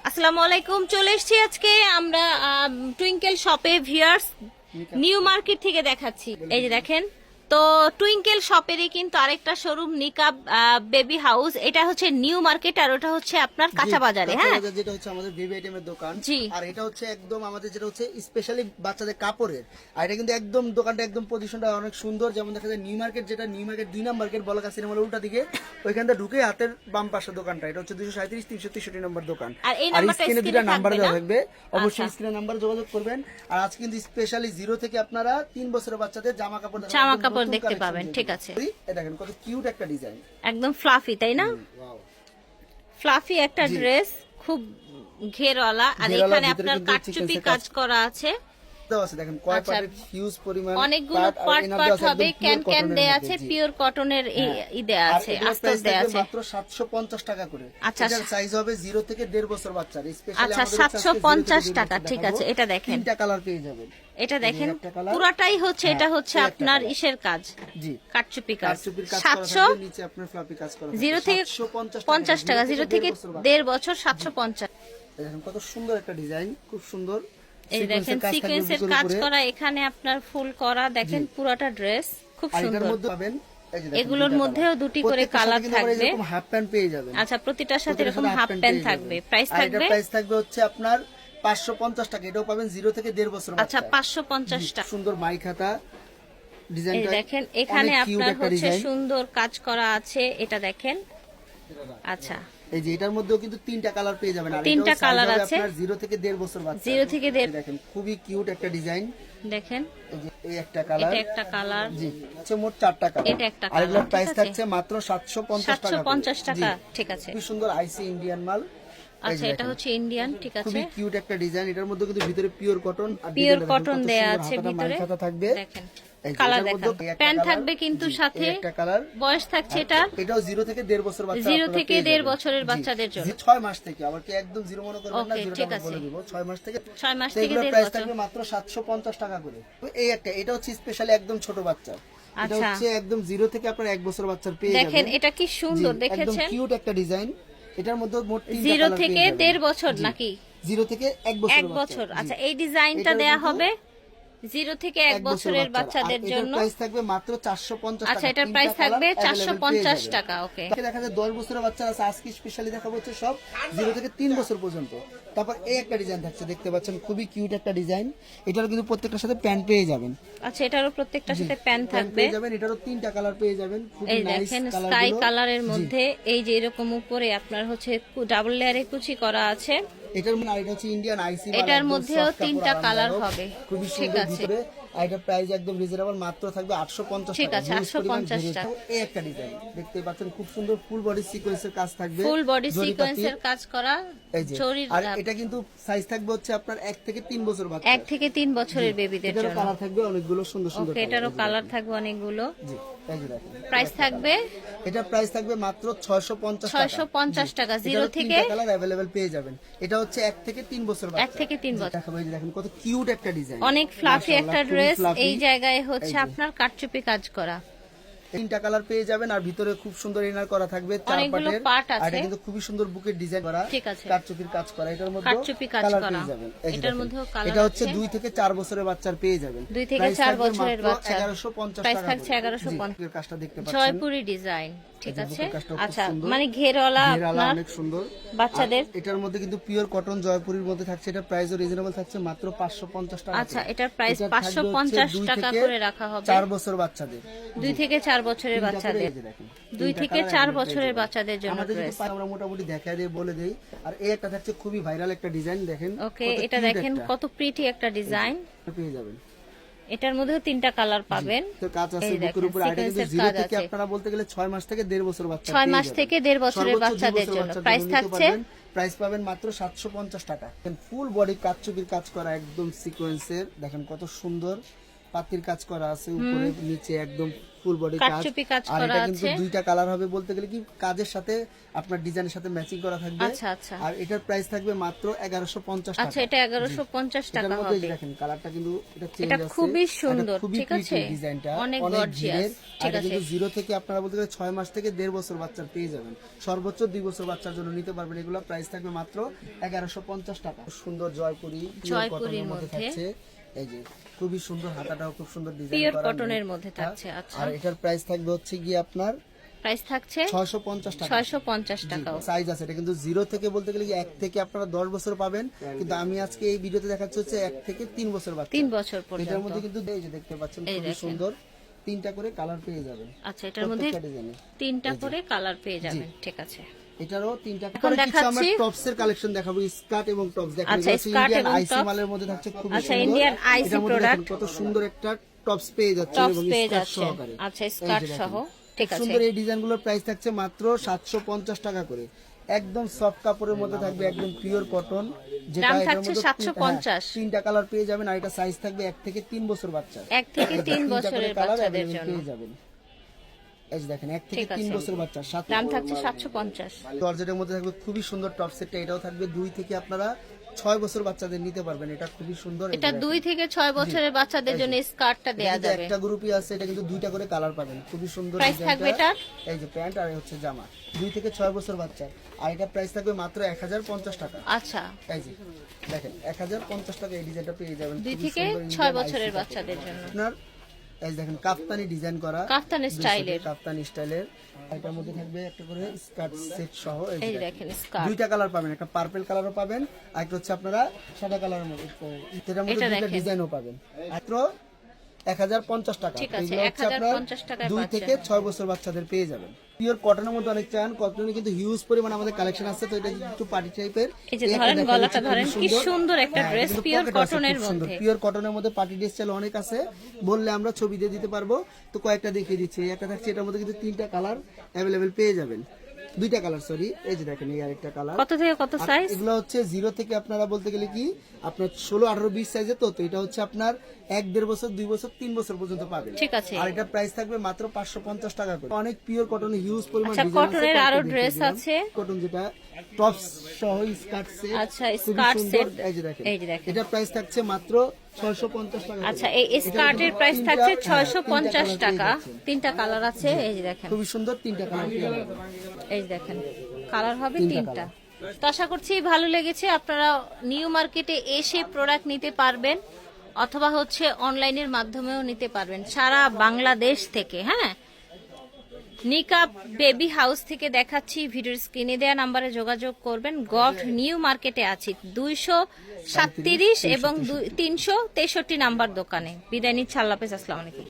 আসসালামু আলাইকুম, চলে এসেছি আজকে আমরা টুইঙ্কেল শপে ভিউয়ার্স নিউ মার্কেট থেকে দেখাচ্ছি। এই যে দেখেন, তো টুইঙ্কেল শপেরই কিন্তু আরেকটা শোরুম নিকাব বেবি হাউস, এটা হচ্ছে নিউ মার্কেট আর ওটা হচ্ছে আপনার কাঁচা বাজারে। হ্যাঁ, যেটা হচ্ছে আমাদের বেবি আইটেমের দোকান। জি। আর এটা হচ্ছে একদম আমাদের যেটা হচ্ছে স্পেশালি বাচ্চাদের কাপড়ের। আর এটা কিন্তু একদম দোকানটা একদম পজিশনটা অনেক সুন্দর। যেমন দেখা যায় নিউ মার্কেট, যেটা নিউ মার্কেট 2 নম্বর গেট বলা সিনেমার উল্টা দিকে, ওইখানটা ঢুকে হাতের বাম পাশে দোকানটা। এটা হচ্ছে 237 363 নম্বর দোকান। আর এই আর নাম্বারটা স্ক্রিনে দুটো নাম্বার দেওয়া থাকবে, অবশ্যই আচ্ছা। স্ক্রিনে নাম্বার যোগাযোগ করবেন। আর আজকে কিন্তু স্পেশালি 0 থেকে আপনারা 3 বছরের বাচ্চাদের জামা কাপড় দেখতে পাবেন। ঠিক আছে, দেখেন কত কিউট একটা ডিজাইন, একদম ফ্লাফি, তাই না? ফ্লাফি একটা ড্রেস, খুব ঘেরওয়ালা, আর এখানে আপনার কাটচুপি কাজ করা আছে। দেখেন কয় পার্টের হিউজ পরিমাণ অনেকগুলো পার্ট হবে, ক্যান ক্যান দেয়া আছে, পিওর কটনের ই দেয়া আছে, আস্তর দেয়া আছে। মাত্র 750 টাকা করে। আচ্ছা, এটার সাইজ হবে 0 থেকে 1.5 বছর বাচ্চার। স্পেশালি আচ্ছা, 750 টাকা। ঠিক আছে, এটা দেখেন, তিনটা কালার পেয়ে যাবেন। এটা দেখেন, পুরাটাই হচ্ছে, এটা হচ্ছে আপনার ইসের কাজ, জি, কাটচুপি কাজ। কারচুপির কাজ করা 700, থাকবে, নিচে আপনার ফ্লাপি কাজ করা থাকবে। 0 থেকে 50 টাকা, 0 থেকে 1.5 বছর 750। দেখেন কত সুন্দর একটা ডিজাইন, খুব সুন্দর। এই দেখেন সিকোয়েন্সের কাজ করা, এখানে আপনার ফুল করা, দেখেন পুরাটা ড্রেস খুব আর এটার সুন্দর। মধ্যে পাবেন এগুলোর মধ্যেও দুটি করে কালার থাকবে। এরকম হাফ প্যান্ট পেয়ে যাবেন। আচ্ছা, প্রতিটার সাথে এরকম হাফ প্যান্ট থাকবে। প্রাইস আর এটা থাকবে, প্রাইস থাকবে হচ্ছে আপনার 550 টাকা। এটাও পাবেন 0 থেকে 1.5 বছর বাচ্চা। আচ্ছা, 550 টাকা। সুন্দর মাই খাতা এই ডিজাইনটা দেখেন, এখানে আপনার হচ্ছে সুন্দর কাজ করা আছে, এটা দেখেন। আচ্ছা, এই যে এটার মধ্যেও কিন্তু 3টা কালার পেয়ে যাবেন। আর তিনটা কালার আছে, আপনার 0 থেকে 1.5 বছর বাচ্চা। 0 থেকে 1.5। দেখেন খুবই কিউট একটা ডিজাইন। দেখেন, এই যে এই একটা কালার, এটা একটা কালার, জি, হচ্ছে মোট 4টা কালার। এটা একটা আর এগুলোর কালার, প্রাইস ঠিক আছে? থাকছে মাত্র 750 টাকা। 750 টাকা, ঠিক আছে। খুব সুন্দর আইসি ইন্ডিয়ান মাল। আচ্ছা, এটা হচ্ছে ইন্ডিয়ান, ঠিক আছে। খুবই কিউট একটা ডিজাইন। এটার মধ্যে কিন্তু ভিতরে পিওর কটন, আর পিওর কটন দেয়া আছে ভিতরে। খাতা থাকবে, দেখেন এই যে কালার এটার দেখেন, মধ্যে একটা প্যান্ট কালার, থাকবে কিন্তু জি, সাথে। এই একটা কালার। বয়স থাকছে এটা, এটাও 0 থেকে 1.5 বছর বাচ্চা। 0 থেকে 1.5 বছরের বাচ্চাদের জন্য। 6 মাস থেকে, আবার কি একদম 0 মনে করবেন না, ওকে, 0টা ঠিক আমি আছে। বলে দিব। 6 মাস থেকে, 6 মাস তো থেকে এগুলোর 1.5 প্রাইস বছর। থাকবে মাত্র 750 টাকা করে। তো এই একটা, এটা হচ্ছে স্পেশালি একদম ছোট বাচ্চা। এটা আচ্ছা, হচ্ছে একদম 0 থেকে আপনার 1 বছর বাচ্চার পেয়ে যাবেন। দেখেন এটা কি সুন্দর, জি, একদম দেখেছেন? কিউট একটা ডিজাইন। এটার মধ্যে মোট 3টা 0 কালার থেকে পেয়ে যাবেন। 1.5 বছর নাকি? 0 থেকে 1 বছর 1 বছর। আচ্ছা, এই ডিজাইনটা এটাও দেয়া কিন্তু হবে 0 থেকে 1 বছরের বাচ্চাদের জন্য। প্রাইস থাকবে মাত্র 450 টাকা। আচ্ছা, এটার প্রাইস থাকবে 450 টাকা। ওকে, দেখা যায় 10 বছরের বাচ্চা আছে, আজকে স্পেশালি দেখাবো হচ্ছে সব 0 থেকে 3 বছর পর্যন্ত। তারপর এই একটা ডিজাইন থাকছে, দেখতে পাচ্ছেন খুবই কিউট একটা ডিজাইন। এটারও কিন্তু প্রত্যেকটার সাথে প্যান্ট পেয়ে যাবেন। আচ্ছা, এটারও প্রত্যেকটার সাথে প্যান্ট থাকবে। পেয়ে যাবেন, এটারও 3টা কালার পেয়ে যাবেন। খুবই এই নাইস দেখেন কালার, স্কাই কালারের মধ্যে এই যে এরকম উপরে আপনার হচ্ছে ডাবল লেয়ারে কুচি করা আছে। এটার মানে আর এটা হচ্ছে ইন্ডিয়ান আইসি, এটার মধ্যেও 3টা কালার হবে। খুবই ঠিক সুন্দর আছে, ভিতরে। আর এটা প্রাইস একদম রিজনেবল, মাত্র থাকবে 850 টাকা। ঠিক আছে, 850 টাকা। এই একটা ডিজাইন দেখতে পাচ্ছেন, খুব সুন্দর ফুল বডি সিকোয়েন্সের কাজ থাকবে, ফুল বডি জরি সিকোয়েন্সের কাটি। কাজ করা, এই যে, জরির। আর এটা কিন্তু সাইজ থাকবে হচ্ছে আপনার 1 থেকে 3 বছর বাচ্চা। 1 থেকে 3 বছরের বেবিদের এটারও জন্য। কালার থাকবে অনেকগুলো সুন্দর সুন্দর। ওকে, এটারও কালার থাকবে অনেকগুলো। জি, এই যে দেখেন, প্রাইস থাকবে, এটা প্রাইস থাকবে মাত্র 650 টাকা। 650 টাকা। 0 থেকে, কালার अवेलेबल পেয়ে যাবেন। এটা হচ্ছে 1 থেকে 3 বছর বাচ্চা। 1 থেকে 3 বছর। দেখাবো, এই যে দেখেন কত কিউট একটা ডিজাইন, অনেক ফ্লাফি একটা ড্রেস। fluffy। এই জায়গায় হচ্ছে আপনার কাটচুপি কাজ করা। 3টা কালার পেয়ে যাবেন। আর ভিতরে খুব সুন্দর ইনার করা থাকবে, 4 অনেকগুলো পার্টের। পার্ট আছে। আর এটা কিন্তু খুবই সুন্দর বুকের ডিজাইন করা, ঠিক আছে। কারচুপির কাজ করা। এটার মধ্যে কারচুপি কাজ কালার করা। পেয়ে যাবেন। এই যে এটার দেখেন, মধ্যেও কালার এটা হচ্ছে আছে। 2 থেকে 4 বছরের বাচ্চার পেয়ে যাবেন। 2 থেকে প্রাইস 4 থাকবে বছরের মাত্র বাচ্চা, 1150 প্রাইস টাকা থাকছে করে। 1150। জি, এর কাজটা দেখতে পাচ্ছেন, জয়পুরি ডিজাইন, ঠিক এই যে আছে। বুকের কাজটাও খুব আচ্ছা, সুন্দর। মানে ঘেরওয়ালা ঘেরালা আপনার অনেক সুন্দর বাচ্চাদের। আর এটার মধ্যে কিন্তু পিওর কটন জয়পুরির মধ্যে থাকছে। এটা প্রাইসও রিজনেবল থাকছে, মাত্র 550 টাকা। আচ্ছা, এটার প্রাইস এটা থাকবে হচ্ছে 550 2 টাকা থেকে করে রাখা হবে। 4 বছর বাচ্চাদের, 2 থেকে 4 বছরের 3টা করে বাচ্চাদের, এই যে দেখেন, 2 3টা থেকে কালার 4 available বছরের পেয়ে যাবেন। বাচ্চাদের জন্য আমাদের ড্রেস। কিন্তু আমরা মোটামুটি দেখায় দিয়ে বলে দেই। আর এই একটা থাকছে খুবই ভাইরাল একটা ডিজাইন, দেখেন ওকে, কত এটা cute দেখেন একটা। কত প্রিটি একটা ডিজাইন। পেয়ে যাবেন। এটার মধ্যেও 3টা কালার পাবেন। তো কাজ আছে এই বুকের দেখেন, উপর। আর এটা কিন্তু সিকোয়েন্সের 0 কাজ থেকে আছে। আপনারা বলতে গেলে 6 মাস থেকে 1.5 বছর বাচ্চা 6 মাস থেকে 1.5 বছরের বাচ্চাদের জন্য প্রাইস থাকছে, প্রাইস পাবেন মাত্র 750 টাকা। ফুল বডি কাটচুপির কাজ করা, একদম সিকোয়েন্সের। দেখেন কত সুন্দর পাতির কাজ করা আছে, উপরে নিচে একদম ফুল বডি কাজ, কারচুপি কাজ আর করা এটা কিন্তু আছে। দুইটা কালার হবে, বলতে গেলে কি কাজের সাথে আপনার ডিজাইনের সাথে ম্যাচিং করা থাকবে। আচ্ছা আচ্ছা আর এটার প্রাইস থাকবে মাত্র 1150 টাকা। আচ্ছা, এটা 1150 টাকা এটার মধ্যে এই যে হবে। দেখেন কালারটা কিন্তু এটা চেঞ্জ এটা আছে, খুবই সুন্দর, এটা খুবই ঠিক pretty আছে? ডিজাইনটা অনেক অনেক gorgeous, ঘিরের। ঠিক এটা আছে। কিন্তু জিরো থেকে আপনারা বলতে গেলে 6 মাস থেকে 1.5 বছর বাচ্চা পেয়ে যাবেন, সর্বোচ্চ 2 বছর বাচ্চার জন্য নিতে পারবেন। এগুলো প্রাইস থাকবে মাত্র 1150 টাকা। সুন্দর জয়পুরি জয়পুরীর কটনের মধ্যে মধ্যে। থাকছে, এই যে খুবই সুন্দর, হাতাটাও খুব সুন্দর ডিজাইন পিওর করা, কটনের মধ্যে থাকছে। আচ্ছা, আর এটার প্রাইস থাকবে হচ্ছে গিয়ে আপনার প্রাইস থাকছে 650 টাকা। 650 টাকা। সাইজ আছে, এটা কিন্তু জিরো থেকে বলতে গেলে 1 থেকে আপনারা 10 বছর পাবেন, কিন্তু আমি আজকে এই ভিডিওতে দেখাচ্ছি হচ্ছে 1 থেকে 3 বছর বাচ্চা। 3 বছর এটার পর্যন্ত। মধ্যে কিন্তু এই যে দেখতে পাচ্ছেন এই খুবই দেখেন। সুন্দর 3টা করে কালার পেয়ে যাবেন। আচ্ছা, এটার মধ্যে প্রত্যেকটা ডিজাইনে 3টা করে কালার পেয়ে যাবেন, ঠিক আছে। এটারও 3টা এখন করে কিছু আমরা দেখাচ্ছি। টপস এর কালেকশন দেখাবো, স্কার্ট এবং টপস দেখাবো। আচ্ছা, এটা হচ্ছে স্কার্ট ইন্ডিয়ান এবং আইসি টপস। মালের মধ্যে থাকছে খুব আচ্ছা, সুন্দর। ইন্ডিয়ান আইসি এটার মধ্যে প্রোডাক্ট। দেখেন কত সুন্দর একটা টপস পেয়ে যাচ্ছে টপস এবং পেয়ে স্কার্ট যাচ্ছে। সহকারে। আচ্ছা, এই যে স্কার্ট দেখেন। সহ, ঠিক খুব আছে। সুন্দর এই ডিজাইনগুলোর প্রাইস থাকছে মাত্র 750 টাকা করে। একদম সফট কাপড়ের মধ্যে থাকবে, একদম পিওর কটন, যেটা দাম এটার থাকছে মধ্যে 750। 3টা কালার পেয়ে যাবেন। আর এটা সাইজ থাকবে 1 থেকে 3 বছর বাচ্চা। 1 থেকে 3 3টা করে বছরের কালার বাচ্চাদের available জন্য পেয়ে যাবেন। এই যে দেখেন 1 থেকে ঠিক 3 আছে। বছর বাচ্চা, দাম থাকছে 750। জর্জেটের মধ্যে থাকবে খুবই সুন্দর টপ সেটটা। এটাও থাকবে 2 থেকে আপনারা 6 বছর বাচ্চাদের নিতে পারবেন, এটা খুবই সুন্দর। এটা 2 থেকে 6 বছরের বাচ্চাদের জন্য স্কার্টটা দেয়া এটা যাবে। একটা গ্রুপই আছে, এটা কিন্তু 2টা করে কালার পাবেন, খুবই সুন্দর প্রাইস ডিজাইনটা। থাকবে এটার? এই যে প্যান্ট আর এই হচ্ছে জামা, 2 থেকে 6 বছর বাচ্চা। আর এটা প্রাইস থাকবে মাত্র 1050 টাকা। আচ্ছা, এই যে দেখেন 1050 টাকা এই ডিজাইনটা পেয়ে যাবেন, 2 খুবই থেকে সুন্দর 6 ইন্ডিয়ান বছরের আইসি বাচ্চাদের জন্য। আপনার এই যে দেখেন কাফতানি ডিজাইন করা, কাফতানি স্টাইলের। কাফতানি স্টাইলের। এটার মধ্যে থাকবে একটা করে স্কার্ট সেট সহ। এই এই যে যে দেখেন স্কার্ট। 2টা কালার পাবেন, একটা পার্পল কালারও পাবেন, আর একটা হচ্ছে আপনারা সাদা কালারের মধ্যে। এটার মধ্যে এটা 2টা দেখেন। ডিজাইনও পাবেন, মাত্র 1050 টাকা। ঠিক আছে, এগুলো হচ্ছে আপনার 1050 টাকায় 2 থেকে 6 বছর বাচ্চাদের পেয়ে যাবেন। পিওর কটনের মধ্যে অনেক চান, কটনে কিন্তু হিউজ পরিমাণ আমাদের কালেকশন আছে, তো এটা একটু পার্টি টাইপের। এই যে ধরেন গলাটা ধরেন, কি সুন্দর একটা ড্রেস, পিওর কটনের মধ্যে। পিওর কটনের মধ্যে পার্টি ড্রেস চাইলে অনেক আছে, বললে আমরা ছবি দিয়ে দিতে পারবো। তো কয়েকটা দেখিয়ে দিচ্ছি। একটা থাকছে, এটার মধ্যে কিন্তু 3টা কালার অ্যাভেলেবেল পেয়ে যাবেন, 2টা কালার সরি। এই যে দেখেন এই আরেকটা কালার। কত থেকে কত সাইজ? এগুলো হচ্ছে 0 থেকে আপনারা বলতে গেলে কি আপনার 16, 18, 20 সাইজে। তো এটা হচ্ছে আপনার 1-1.5 বছর, 2 বছর, 3 বছর পর্যন্ত পাবেন। ঠিক আছে। আর এটা প্রাইস থাকবে মাত্র 550 টাকা করে। অনেক পিওর কটন, হিউজ পরিমাণ আচ্ছা, ডিজাইন আছে। কটনের আরো কয়েকটা ড্রেস দেখিয়ে দিলাম। আছে। কটন যেটা টপস সহ স্কার্ট সেট। আচ্ছা, খুবই স্কার্ট সুন্দর। সেট। এই যে দেখেন, এই যে দেখেন। এটা প্রাইস থাকছে মাত্র 650 টাকা করে। আচ্ছা, এই এটা স্কার্টের কিন্তু প্রাইস তিনটা- থাকছে হ্যাঁ, 650 তিনটা টাকা। colour পেয়ে যাচ্ছেন। 3টা কালার আছে, এই যে দেখেন। খুবই সুন্দর, 3টা কালার পেয়ে যাবেন। এই যে দেখেন, কালার হবে 3টা। colour। তো আশা করছি ভালো লেগেছে। আপনারা নিউ মার্কেটে এসে প্রোডাক্ট নিতে পারবেন, অথবা হচ্ছে অনলাইনের মাধ্যমেও নিতে পারবেন সারা বাংলাদেশ থেকে। হ্যাঁ, নিকাব বেবি হাউস থেকে দেখাচ্ছি, ভিডিওর স্ক্রিনে দেওয়া নাম্বারে যোগাযোগ করবেন। গল্ফ নিউ মার্কেটে আছি 237 এবং 363 নাম্বার দোকানে। বিদায় নিচ্ছি, আল্লাহ হাফেজ, আসসালামু আলাইকুম।